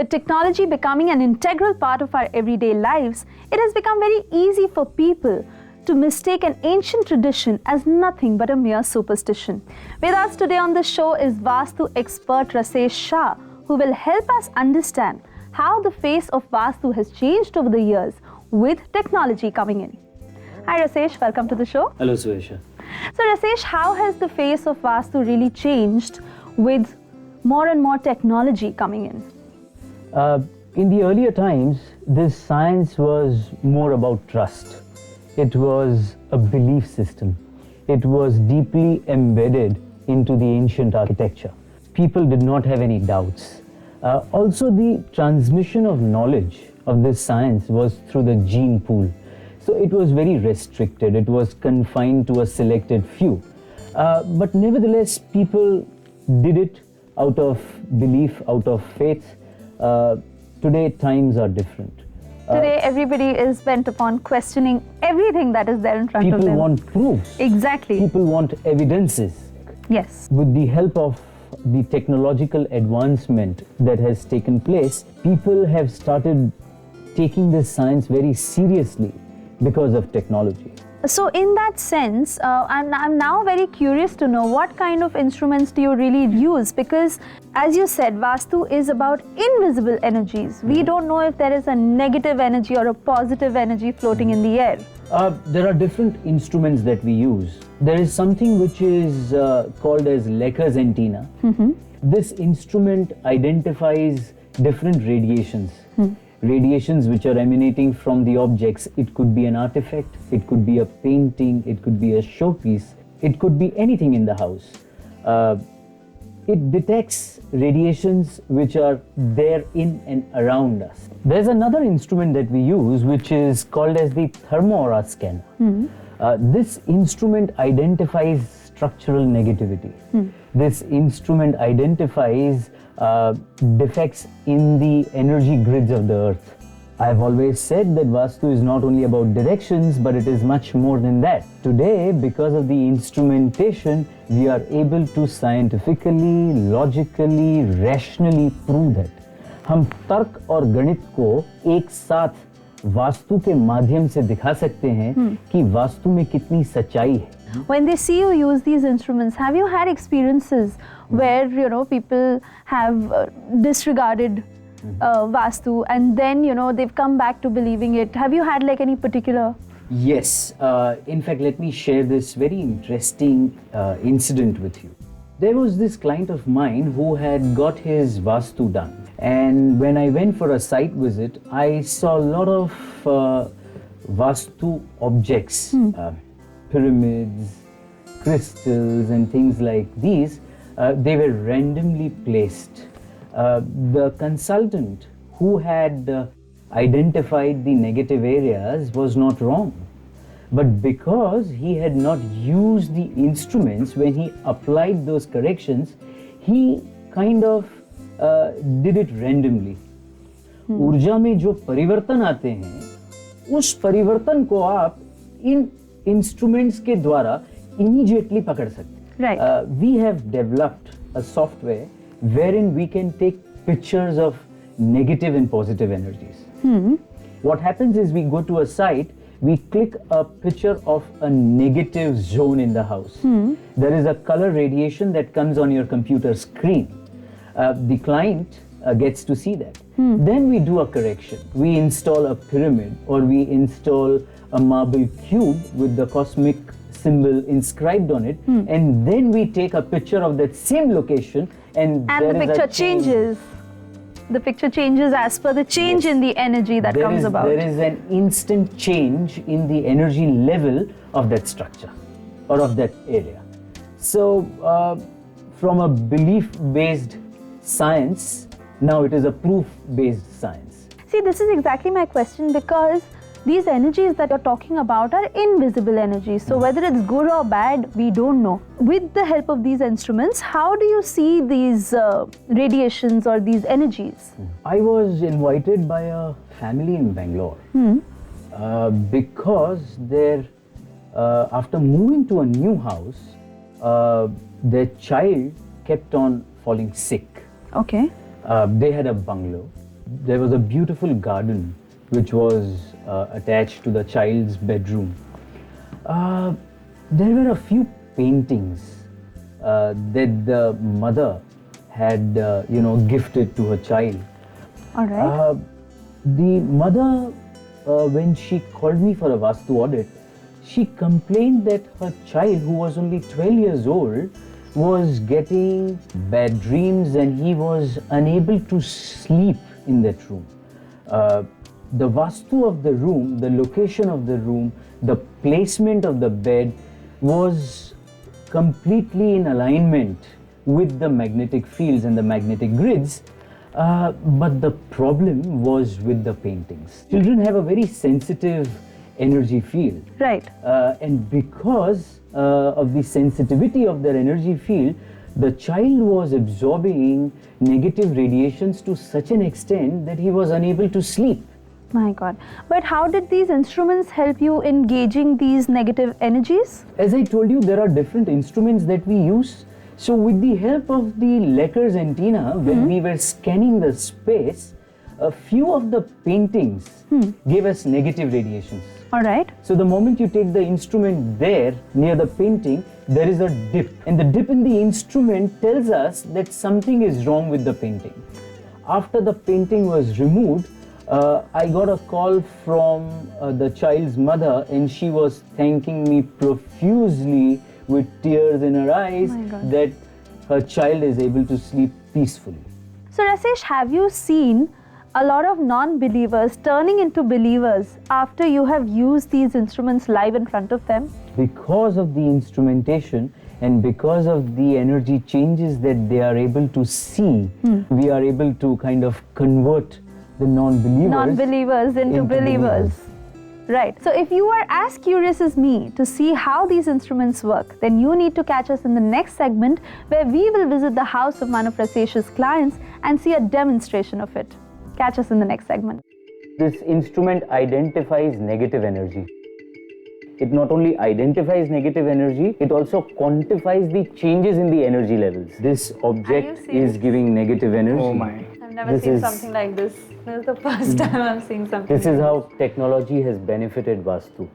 With technology becoming an integral part of our everyday lives, it has become very easy for people to mistake an ancient tradition as nothing but a mere superstition. With us today on the show is Vastu expert Rasesh Shah, who will help us understand how the face of Vastu has changed over the years with technology coming in. Hi Rasesh, welcome to the show. Hello Suesha. So Rasesh, how has the face of Vastu really changed with more and more technology coming in? In the earlier times, this science was more about trust. It was a belief system. It was deeply embedded into the ancient architecture. People did not have any doubts. Also, the transmission of knowledge of this science was through the gene pool. So it was very restricted. It was confined to a selected few. But nevertheless, people did it out of belief, out of faith. Today, times are different. Today, everybody is bent upon questioning everything that is there in front of them. People want proofs. Exactly. People want evidences. Yes. With the help of the technological advancement that has taken place, people have started taking this science very seriously because of technology. So in that sense, I'm now very curious to know what kind of instruments do you really use, because as you said, Vastu is about invisible energies. We don't know if there is a negative energy or a positive energy floating in the air. There are different instruments that we use. There is something which is called as Lekker's antenna. This instrument identifies different radiations. Radiations which are emanating from the objects. It could be an artifact, it could be a painting, it could be a showpiece, it could be anything in the house. It detects radiations which are there in and around us. There's another instrument that we use which is called as the thermoaura scanner. This instrument identifies structural negativity. This instrument identifies defects in the energy grids of the earth. I've always said that Vastu is not only about directions, but it is much more than that. Today, because of the instrumentation, we are able to scientifically, logically, rationally prove that. हम तर्क और गणित को एक साथ वास्तु के माध्यम से दिखा सकते हैं कि वास्तु में कितनी सच्चाई है. When they see you use these instruments, have you had experiences where people have disregarded Vastu and then they've come back to believing it? Have you had like any particular? Yes. In fact, let me share this very interesting incident with you. There was this client of mine who had got his Vastu done, and when I went for a site visit, I saw a lot of Vastu objects. Pyramids, crystals and things like these, they were randomly placed. The consultant who had identified the negative areas was not wrong. But because he had not used the instruments when he applied those corrections, he kind of did it randomly. ऊर्जा में जो परिवर्तन आते हैं, उस परिवर्तन को आप इन instruments के द्वारा immediately पकड़ सकते हैं. Right. We have developed a software wherein we can take pictures of negative and positive energies. What happens is we go to a site, we click a picture of a negative zone in the house. There is a color radiation that comes on your computer screen. The client gets to see that. Then we do a correction. We install a pyramid or we install a marble cube with the cosmic symbol inscribed on it, and then we take a picture of that same location and the picture changes. The picture changes as per the change in the energy that comes about. There is an instant change in the energy level of that structure or of that area. So from a belief-based science, now it is a proof-based science. See, this is exactly my question, because these energies that you're talking about are invisible energies. So whether it's good or bad, we don't know. With the help of these instruments, how do you see these radiations or these energies? I was invited by a family in Bangalore because after moving to a new house, their child kept on falling sick. Okay. They had a bungalow there was a beautiful garden which was attached to the child's bedroom. There were a few paintings that the mother had, gifted to her child. All right. The mother, when she called me for a Vastu audit, she complained that her child, who was only 12 years old, was getting bad dreams and he was unable to sleep in that room. The Vastu of the room, the location of the room, the placement of the bed was completely in alignment with the magnetic fields and the magnetic grids. But the problem was with the paintings. Children have a very sensitive energy field. Right. And because of the sensitivity of their energy field, the child was absorbing negative radiations to such an extent that he was unable to sleep. My God. But how did these instruments help you in gauging these negative energies? As I told you, there are different instruments that we use. So with the help of the Lekker's antenna, when we were scanning the space, a few of the paintings gave us negative radiations. All right. So the moment you take the instrument there near the painting, there is a dip. And the dip in the instrument tells us that something is wrong with the painting. After the painting was removed, I got a call from the child's mother, and she was thanking me profusely with tears in her eyes that her child is able to sleep peacefully. So Rasesh, have you seen a lot of non-believers turning into believers after you have used these instruments live in front of them? Because of the instrumentation and because of the energy changes that they are able to see, we are able to kind of convert the non-believers into believers. Right. So if you are as curious as me to see how these instruments work, then you need to catch us in the next segment where we will visit the house of one of Rasesh's clients and see a demonstration of it. Catch us in the next segment. This instrument identifies negative energy. It not only identifies negative energy, it also quantifies the changes in the energy levels. This object is giving negative energy. Oh my. I've never seen something like this. This is the first time I'm seeing something This is how technology has benefited Vastu.